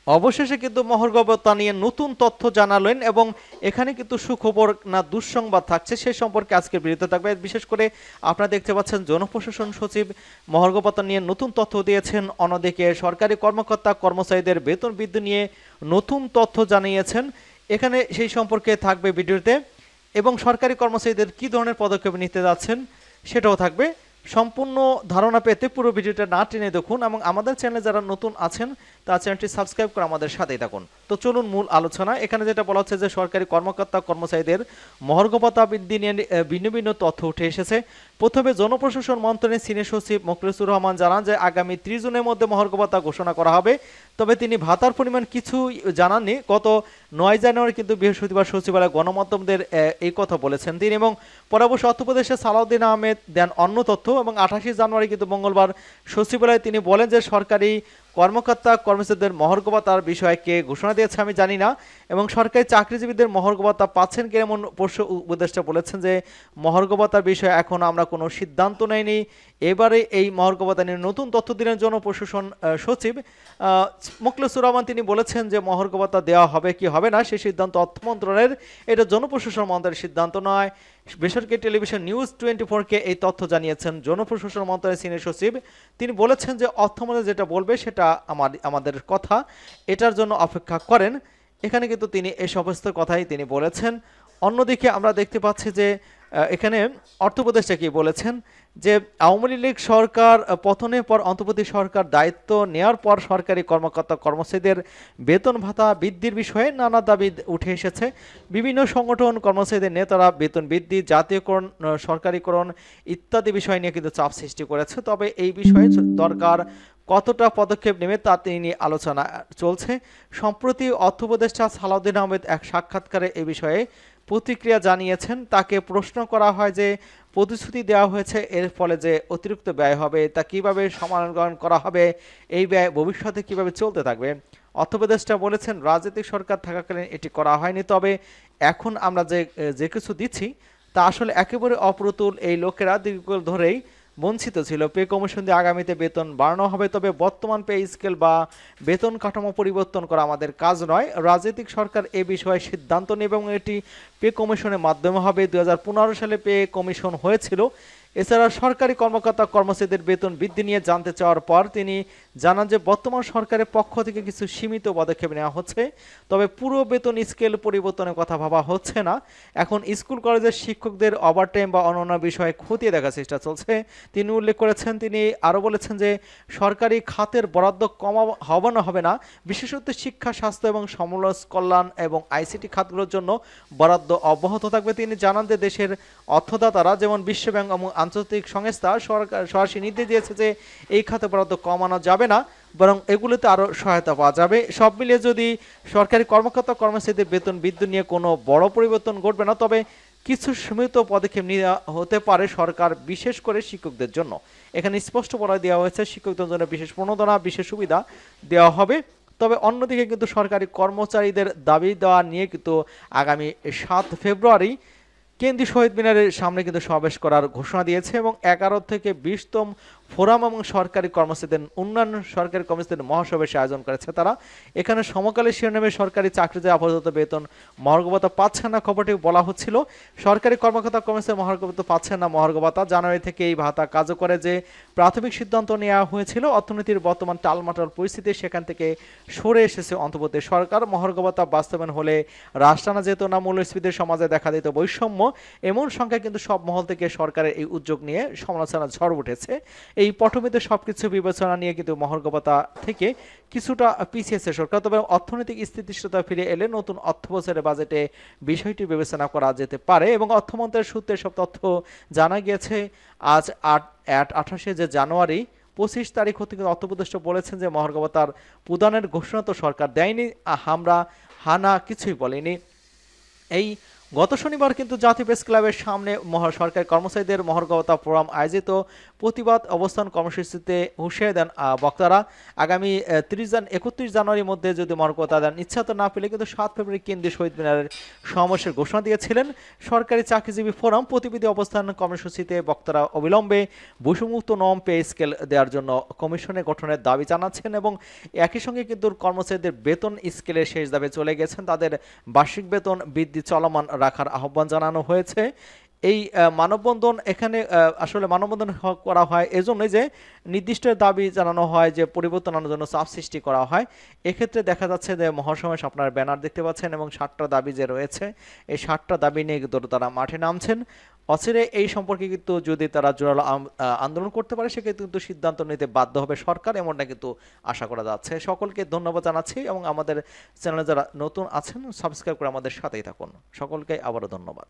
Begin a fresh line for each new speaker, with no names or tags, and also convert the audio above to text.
অবশেষে কিন্তু মহার্ঘ নিয়ে নতুন তথ্য জানালেন এবং এখানে কিন্তু সুখবর না দুঃসংবাদ থাকছে সে সম্পর্কে আজকের ভিডিওতে থাকবে। বিশেষ করে আপনারা দেখতে পাচ্ছেন জনপ্রশাসন সচিব মহার্ঘ নিয়ে নতুন তথ্য দিয়েছেন, অন্যদিকে সরকারি কর্মকর্তা কর্মচারীদের বেতন বৃদ্ধি নিয়ে নতুন তথ্য জানিয়েছেন। এখানে সেই সম্পর্কে থাকবে ভিডিওতে, এবং সরকারি কর্মচারীদের কী ধরনের পদক্ষেপ নিতে যাচ্ছেন সেটাও থাকবে। সম্পূর্ণ ধারণা পেতে পুরো ভিডিওটা না টেনে দেখুন, এবং আমাদের চ্যানেলে যারা নতুন আছেন তার চ্যানেলটি সাবস্ক্রাইব করে আমাদের সাথেই থাকুন। তো চলুন মূল আলোচনা। এখানে যেটা বলা হচ্ছে যে সরকারি কর্মকর্তা কর্মচারীদের মহার্ঘ ভাতা বৃদ্ধি নিয়ে ভিন্ন ভিন্ন তথ্য উঠে এসেছে। প্রথমে জনপ্রশাসন মন্ত্রণালয়ের সিনিয়র সচিব মোখলেসুর রহমান জানান যে আগামী 30 জুনের মধ্যে মহার্ঘ ভাতা ঘোষণা করা হবে। তবে তিনি ভাতার পরিমাণ কিছু জানাননি। গত 9 জানুয়ারি কিন্তু বৃহস্পতিবার সচিবালয় গণমাধ্যমদের এই কথা বলেছেন তিনি, এবং পরবর্তী অর্থ উপদেষ্টা সালাউদ্দিন আহমেদ দেন অন্য তথ্য। এবং 28 জানুয়ারি কিন্তু মঙ্গলবার সচিবালয়ে তিনি বলেন যে সরকারি কর্মকর্তা কর্মচারীদের মহার্ঘ ভাতার বিষয়ে কে ঘোষণা দিয়েছে আমি জানি না, এবং সরকারি চাকরিজীবীদের মহার্ঘ ভাতা পাচ্ছেন কি এমন প্রশ্ন উপদেষ্টা বলেছেন যে মহার্ঘ ভাতার বিষয়ে এখন আমরা কোনো সিদ্ধান্ত নেইনি। এবারে এই মহার্ঘ ভাতা নিয়ে নতুন তথ্য দিলেন জনপ্রশাসন সচিব মোখলেসুর রহমান। তিনি বলেছেন যে মহার্ঘ ভাতা দেওয়া হবে কি হবে না সেই সিদ্ধান্ত অর্থ মন্ত্রণালয়ের, এটা জনপ্রশাসন মন্ত্রণালয়ের সিদ্ধান্ত নয়। বেসরকারি টেলিভিশন নিউজ 24-কে এই তথ্য জানিয়েছেন জনপ্রশাসন মন্ত্রণালয়ের সিনিয়র সচিব। তিনি বলেছেন যে অর্থ মন্ত্রণালয় যেটা বলবে সেটা আমাদের কথা, এটার জন্য অপেক্ষা করেন। এখানে কিন্তু তিনি এই সমস্ত কথাই তিনি বলেছেন। অন্যদিকে আমরা দেখতে পাচ্ছি যে এখানে অর্থ উপদেষ্টা কি বলেছেন যে আওয়ামী লীগ সরকার পতনের পর অন্তর্বর্তী সরকার দায়িত্ব নেওয়ার পর সরকারি কর্মকর্তা কর্মচারীদের বেতন ভাতা বৃদ্ধির বিষয়ে নানা দাবি উঠে এসেছে। বিভিন্ন সংগঠন কর্মচারীদের নেতারা বেতন বৃদ্ধি, জাতীয়করণ, সরকারিকরণ ইত্যাদি বিষয় নিয়ে কিন্তু চাপ সৃষ্টি করেছে। তবে এই বিষয়ে দরকার কতটা পদক্ষেপ নেবে তা তিনি আলোচনা চলছে। সম্প্রতি অর্থ উপদেষ্টা সালাউদ্দিন আহমেদ এক সাক্ষাৎকারে এ বিষয়ে প্রতিক্রিয়া জানিয়েছেন। তাকে প্রশ্ন করা হয় যে প্রতিশ্রুতি দেওয়া হয়েছে এর ফলে যে অতিরিক্ত ব্যয় হবে তা কিভাবে সমাধান করা হবে, এই ব্যয় ভবিষ্যতে কিভাবে চলতে থাকবে। অর্থ উপদেষ্টা বলেছেন রাজনৈতিক সরকার থাকাকালীন এটি করা হয়নি, তবে এখন আমরা যে কিছু দিচ্ছি তা আসলে একেবারে অপ্রতুল। এই লোকেরা দীর্ঘকাল ধরেই বঞ্চিত ছিল। পে কমিশন দিয়ে আগামীতে বেতন বাড়ানো হবে, তবে বর্তমান পে স্কেল বা বেতন কাঠামো পরিবর্তন করা আমাদের কাজ নয়। রাজনৈতিক সরকার এ বিষয়ে সিদ্ধান্ত নেবে এবং এটি পে কমিশনের মাধ্যমে হবে। 2015 সালে পে কমিশন হয়েছিল। এছাড়া সরকারি কর্মকর্তা কর্মচারীদের বেতন বৃদ্ধি নিয়ে জানতে চাওয়ার পর তিনি জানান যে বর্তমান সরকারের পক্ষ থেকে কিছু সীমিত পদক্ষেপ নেওয়া হচ্ছে, তবে পুরো বেতন স্কেল পরিবর্তনের কথা ভাবা হচ্ছে না। এখন স্কুল কলেজের শিক্ষকদের ওভারটাইম বা অন্যান্য বিষয়ে খতিয়ে দেখার চেষ্টা চলছে তিনি উল্লেখ করেছেন। তিনি আরও বলেছেন যে সরকারি খাতের বরাদ্দ হবে না, বিশেষত শিক্ষা, স্বাস্থ্য এবং সমাজ কল্যাণ এবং আইসিটি খাতগুলোর জন্য বরাদ্দ অব্যাহত থাকবে। তিনি জানান যে দেশের অর্থদাতারা যেমন বিশ্বব্যাংক এবং আন্তর্জাতিক সংস্থা সরকার সরাসরি নির্দেশ দিয়েছে যে এই খাতে বরাদ্দ কমানো যাবে না, বরং এগুলোতে আরও সহায়তা পাওয়া যাবে। সব মিলিয়ে যদি সরকারি কর্মকর্তা কর্মচারীদের বেতন বৃদ্ধি নিয়ে কোনো বড় পরিবর্তন ঘটবে না, তবে কিছু সীমিত পদক্ষেপ নেওয়া হতে পারে সরকার, বিশেষ করে শিক্ষকদের জন্য। এখানে স্পষ্ট বলে দেওয়া হয়েছে শিক্ষকদের জন্য বিশেষ প্রণোদনা, বিশেষ সুবিধা দেওয়া হবে। তবে অন্যদিকে কিন্তু সরকারি কর্মচারীদের দাবি দেওয়া নিয়ে কিন্তু আগামী 7 ফেব্রুয়ারি কেন্দ্রীয় শহীদ মিনারের সামনে কিন্তু সমাবেশ করার ঘোষণা দিয়েছে, এবং 11 থেকে 20তম ফোরাম এবং সরকারি কর্মচারীদের উন্নয়ন সরকারি কর্মচারীদের মহাসমাবেশের আয়োজন করেছে তারা। এখানে সমকালীন শিরোনামে সরকারি চাকরিতে আপাতত বেতন মহার্ঘ ভাতা পাচ্ছেন না খবরটি বলা হচ্ছিল। সরকারি কর্মকর্তা কর্মচারী মহার্ঘ ভাতা পাচ্ছেন না মহার্ঘ ভাতা। জানুয়ারি থেকে এই ভাতা কার্যকরে যে প্রাথমিক সিদ্ধান্ত নেওয়া হয়েছিল, অর্থনীতির বর্তমান টালমাটাল পরিস্থিতি সেখান থেকে সরে এসেছে অন্তর্বর্তী সরকার। মহার্ঘ ভাতা বাস্তবায়ন হলে হ্রাস টানা যেত না মূল্যস্ফীতির সমাজে দেখা দিত বৈষম্য, এমন সংখ্যা কিন্তু সব মহল থেকে সরকারের এই উদ্যোগ নিয়ে সমালোচনা ঝড় উঠেছে। এই পটভূমিতে সবকিছু বিবেচনা নিয়ে কিন্তু মহার্ঘ ভাতা থেকে কিছুটা পিছিয়েছে সরকার। তবে অর্থনৈতিক স্থিতিশীলতা ফিরে এলে নতুন অর্থ বছরের বাজেটে বিষয়টি বিবেচনা করা যেতে পারে, এবং অর্থমন্ত্রীর সূত্রে সব তথ্য জানা গিয়েছে। আজ 28 জানুয়ারি 25 তারিখ হতে কিন্তু অর্থ উপদেষ্টা বলেছেন যে মহার্ঘ ভাতার প্রদানের ঘোষণা তো সরকার দেয়নি, আমরা হানা কিছুই বলেনি। এই গত শনিবার কিন্তু জাতীয় প্রেস ক্লাবের সামনে সরকারি কর্মচারীদের মহার্ঘভাতা ফোরাম আয়োজিত প্রতিবাদ অবস্থান কর্মসূচিতে হুঁশিয়ারি দেন বক্তারা। আগামী 31 জানুয়ারির মধ্যে যদি মহার্ঘভাতা দেন ইচ্ছাত না পেলে কিন্তু 7 ফেব্রুয়ারি কেন্দ্রীয় শহীদ মিনারের সমাবেশের ঘোষণা দিয়েছিলেন সরকারি চাকরিজীবী ফোরাম। প্রতিবিধি অবস্থান কর্মসূচিতে বক্তারা অবিলম্বে বৈষম্যমুক্ত নম পে স্কেল দেওয়ার জন্য কমিশনে গঠনের দাবি জানাচ্ছেন এবং একই সঙ্গে কিন্তু কর্মচারীদের বেতন স্কেলের শেষ দাবি চলে গেছেন, তাদের বার্ষিক বেতন বৃদ্ধি চলমান রাখার আহ্বান জানানো হয়েছে। এই মানববন্ধন এখানে আসলে মানববন্ধন করা হয় এজন্যই যে নির্দিষ্ট দাবি জানানো হয়, যে পরিবর্তন আনার জন্য চাপ সৃষ্টি করা হয়। এক্ষেত্রে দেখা যাচ্ছে যে মহাসমাবেশ আপনার ব্যানার দেখতে পাচ্ছেন এবং 7টা দাবি যে রয়েছে এই 7টা দাবি নিয়ে কিন্তু তারা মাঠে নামছেন। অচিরে এই সম্পর্কে কিন্তু যদি তারা জোরালো আন্দোলন করতে পারে সেক্ষেত্রে কিন্তু সিদ্ধান্ত নিতে বাধ্য হবে সরকার, এমনটা কিন্তু আশা করা যাচ্ছে। সকলকে ধন্যবাদ জানাচ্ছি এবং আমাদের চ্যানেলে যারা নতুন আছেন সাবস্ক্রাইব করে আমাদের সাথেই থাকুন। সকলকে আবারও ধন্যবাদ।